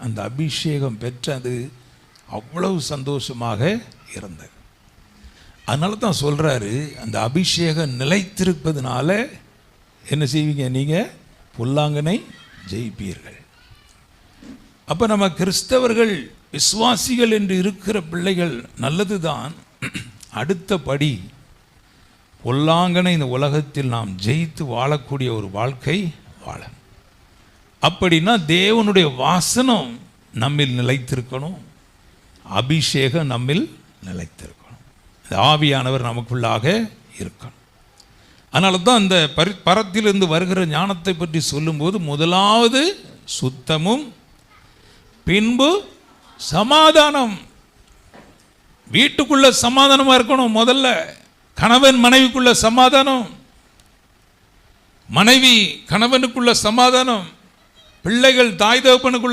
அந்த அபிஷேகம் பெற்றது அவ்வளவு சந்தோஷமாக இருந்தது. அதனால தான் சொல்கிறாரு, அந்த அபிஷேகம் நிலைத்திருப்பதுனால என்ன செய்வீங்க, நீங்கள் பொல்லாங்கனை ஜெயிப்பீர்கள். அப்போ நம்ம கிறிஸ்தவர்கள் விசுவாசிகள் என்று இருக்கிற பிள்ளைகள் நல்லது தான். அடுத்தபடி பொல்லாங்கனை இந்த உலகத்தில் நாம் ஜெயித்து வாழக்கூடிய ஒரு வாழ்க்கை வாழ. அப்படின்னா தேவனுடைய வாசனம் நம்மில் நிலைத்திருக்கணும், அபிஷேகம் நம்மில் நிலைத்திருக்கணும், ஆவியானவர் நமக்குள்ளாக இருக்கணும். அதனால தான் அந்த பரத்திலிருந்து வருகிற ஞானத்தை பற்றி சொல்லும்போது முதலாவது சுத்தமும் பின்பு சமாதானம். வீட்டுக்குள்ள சமாதானமாக இருக்கணும். முதல்ல கணவன் மனைவிக்குள்ள சமாதானம், மனைவி கணவனுக்குள்ள சமாதானம், பிள்ளைகள் தாய் தகப்பனுக்குள்ள